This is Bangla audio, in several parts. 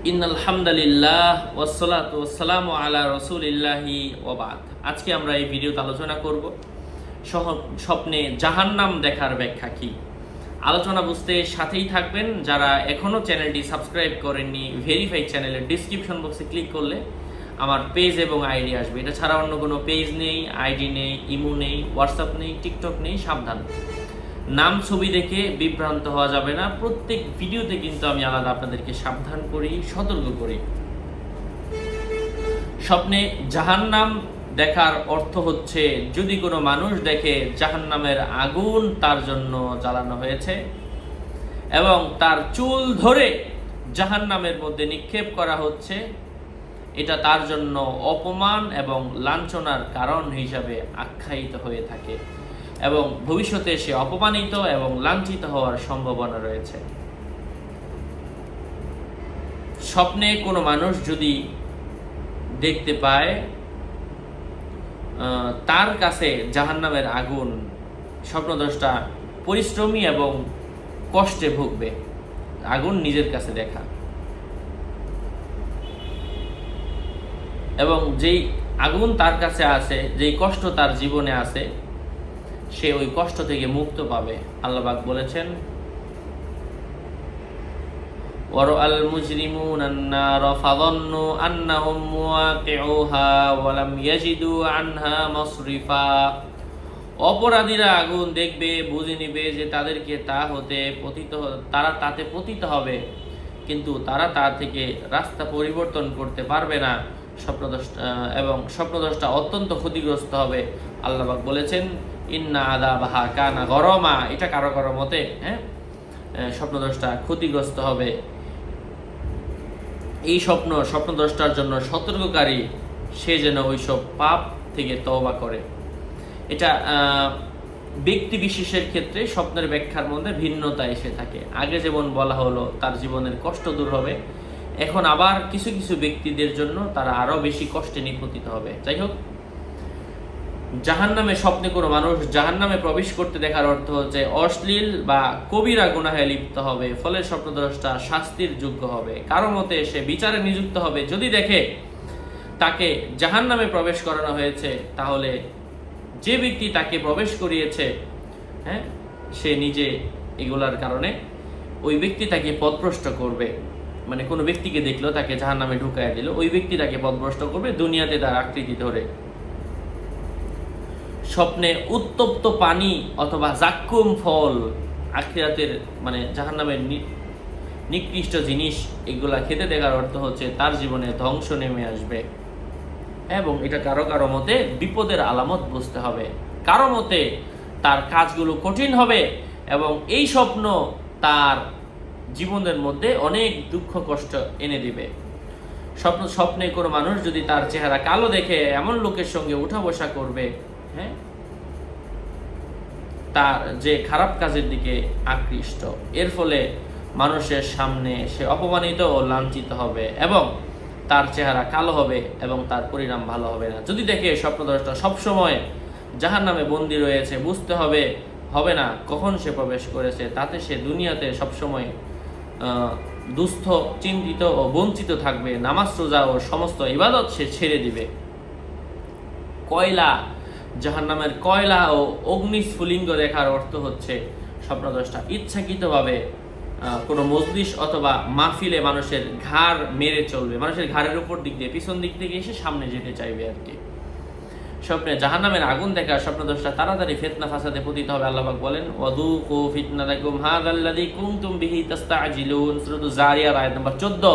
ইন্নাল হামদুলিল্লাহ ওয়াসসালাতু ওয়াসসালামু আলা রাসূলিল্লাহি ওয়া বাদ। আজকে আমরা এই ভিডিওতে আলোচনা করব স্বপ্নে জাহান্নাম দেখার ব্যাখ্যা কি। আলোচনা বুঝতে সাথেই থাকবেন। যারা এখনো চ্যানেলটি সাবস্ক্রাইব করেননি, ভেরিফাই চ্যানেলের ডেসক্রিপশন বক্সে ক্লিক করলে আমার পেজ এবং আইডি আসবে। এটা ছাড়া অন্য কোনো পেজ নেই, আইডি নেই, ইমো নেই, হোয়াটসঅ্যাপ নেই, টিকটক নেই। সাবধান, নাম ছবি দেখে বিভ্রান্ত হওয়া যাবে না। প্রত্যেক ভিডিওতে কিন্তু আমি আলাদা আপনাদেরকে সাবধান করি, সতর্ক করি। স্বপ্নে জাহান্নাম দেখার অর্থ হচ্ছে, যদি কোনো মানুষ দেখে জাহান্নামের আগুন তার জন্য জ্বালানো হয়েছে এবং তার চুল ধরে জাহান্নামের মধ্যে নিক্ষেপ করা হচ্ছে, এটা তার জন্য অপমান এবং লাঞ্ছনার কারণ হিসাবে আখ্যায়িত হয়ে থাকে এবং ভবিষ্যতে সে অপমানিত এবং লাঞ্ছিত হওয়ার সম্ভাবনা রয়েছে। স্বপ্নে কোনো মানুষ যদি দেখতে পায় তার কাছে জাহান্নামের আগুন, স্বপ্নদ্রষ্টা পরিশ্রমী এবং কষ্টে ভুগবে। আগুন নিজের কাছে দেখা এবং যেই আগুন তার কাছে আছে, যেই কষ্ট তার জীবনে আছে, সে ওই কষ্ট থেকে মুক্ত পাবে। আল্লাহ পাক বলেছেন, ওয়ারাআল মুজরিমুনা আন-নার ফাযান্নু আন্নাহুম মুওয়াকিউহা ওয়া লাম ইয়াজিদু আনহা মাসরিফা। অপরাধীরা আগুন দেখবে, বুঝে নিবে যে তাদেরকে তারা তাতে পতিত হবে, কিন্তু তারা তা থেকে রাস্তা পরিবর্তন করতে পারবে না। স্বপ্নদ্রষ্টা অত্যন্ত ক্ষতিগ্রস্ত হবে। আল্লাহ পাক বলেছেন, ইন্না আযাবাহা কানা গরমা। এটা কারো কারো মতে স্বপ্নদ্রষ্টা ক্ষতিগ্রস্ত হবে। এই স্বপ্নদ্রষ্টার জন্য সতর্ককারী, সে যেন ওইসব পাপ থেকে তওবা করে। এটা ব্যক্তি বিশেষের ক্ষেত্রে স্বপ্নের ব্যাখ্যার মধ্যে ভিন্নতা এসে থাকে। আগে যেমন বলা হলো তার জীবনের কষ্ট দূর হবে, এখন আবার কিছু কিছু ব্যক্তিদের জন্য তারা আরো বেশি কষ্টে নিপতিত হবে। যাই হোক, জাহান্নামে স্বপ্নে কোনো মানুষ জাহান্নামে প্রবেশ করতে দেখার অর্থ হচ্ছে অশ্লীল বা কবিরা গুনাহে লিপ্ত হবে, ফলে স্বপ্নদ্রষ্টা শাস্তির যোগ্য হবে। কারো মতে সে বিচারে নিযুক্ত হবে। যদি দেখে তাকে জাহান্নামে প্রবেশ করানো হয়েছে, তাহলে যে ব্যক্তি তাকে প্রবেশ করিয়েছে সে নিজে এগুলার কারণে ওই ব্যক্তি তাকে পথভ্রষ্ট করবে। মানে কোনো ব্যক্তিকে দেখলো, তাকে জাহান্নামে ঢুকায় দিল, ওই ব্যক্তি তাকে পথভ্রষ্ট করবে দুনিয়াতে তার আকৃতি ধরে। স্বপ্নে উত্তপ্ত পানি অথবা জাক্কুম ফল, আখিরাতের মানে জাহান্নামের নিকৃষ্ট জিনিস, এগুলা খেতে দেখার অর্থ হচ্ছে তার জীবনে ধ্বংস নেমে আসবে। এবং এটা কারো কারো মতে বিপদের আলামত বুঝতে হবে। কারো মতে তার কাজগুলো কঠিন হবে এবং এই স্বপ্ন তার জীবনের মধ্যে অনেক দুঃখ কষ্ট এনে দিবে। স্বপ্নে কোনো মানুষ যদি তার চেহারা কালো দেখে এমন লোকের সঙ্গে উঠা বসা করবে, তার যে খারাপ কাজের দিকে আকৃষ্ট, এর ফলে মানুষের সামনে সে অপমানিত ও লাঞ্ছিত হবে এবং তার চেহারা কালো হবে এবং তার পরিণাম ভালো হবে না। যদি দেখে স্বপ্নদ্রষ্টা সবসময় জাহান্নামে বন্দী রয়েছে, বুঝতে হবে না কখন সে প্রবেশ করেছে, তাতে সে দুনিয়াতে সবসময় দুস্থ, চিন্তিত ও বঞ্চিত থাকবে। নামাজ রোজা ও সমস্ত ইবাদত সে ছেড়ে দিবে। জাহান্নামের কয়লা ও অগ্নিস্ফুলিঙ্গ দেখার অর্থ হচ্ছে স্বপ্নদ্রষ্টা ইচ্ছাকৃতভাবে কোনো মজলিস অথবা মাহফিলে মানুষের ঘাড় মেরে চলবে, মানুষের ঘাড়ের উপর দিক দিয়ে পিছন দিক থেকে এসে সামনে যেতে চাইবে আর কি। স্বপ্নে জাহান্নামের আগুন দেখা স্বপ্নদ্রষ্টা তাড়াতাড়ি ফিতনা ফাসাদে পতিত হবে। আল্লাহ পাক বলেন, ওয়াযুকু ফিতনাতাকুম হাযাল্লাযী কুনতুম বিহি তাস্তাজিলুন। সূরা যারিয়াত আয়াত নম্বর 14।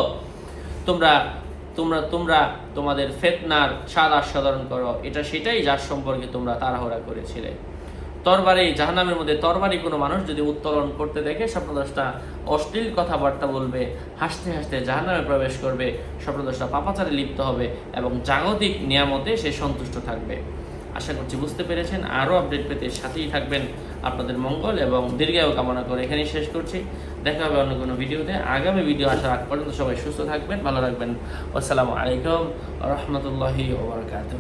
তোমরা তোমাদের ফিতনার স্বাদ আস্বাদন করো, এটা সেটাই যার সম্পর্কে তোমরা তাড়াহুড়া করেছিলে। তরবারি, জাহান্নামের মধ্যে তরবারি কোনো মানুষ যদি উত্তোলন করতে দেখে, স্বপ্নদ্রষ্টা অশ্লীল কথাবার্তা বলবে, হাসতে হাসতে জাহান্নামে প্রবেশ করবে। স্বপ্নদ্রষ্টা পাপাচারে লিপ্ত হবে এবং জাগতিক নিয়ামতে সে সন্তুষ্ট থাকবে। আশা করছি বুঝতে পেরেছেন। আরও আপডেট পেতে সাথেই থাকবেন। আপনাদের মঙ্গল এবং দীর্ঘায়ু কামনা করে এখানেই শেষ করছি। দেখা হবে অন্য কোনো ভিডিওতে। আগামী ভিডিও আসার আগ পর্যন্ত সবাই সুস্থ থাকবেন, ভালো রাখবেন। আসসালামু আলাইকুম ওয়া রাহমাতুল্লাহি ওয়া বারাকাতুহু।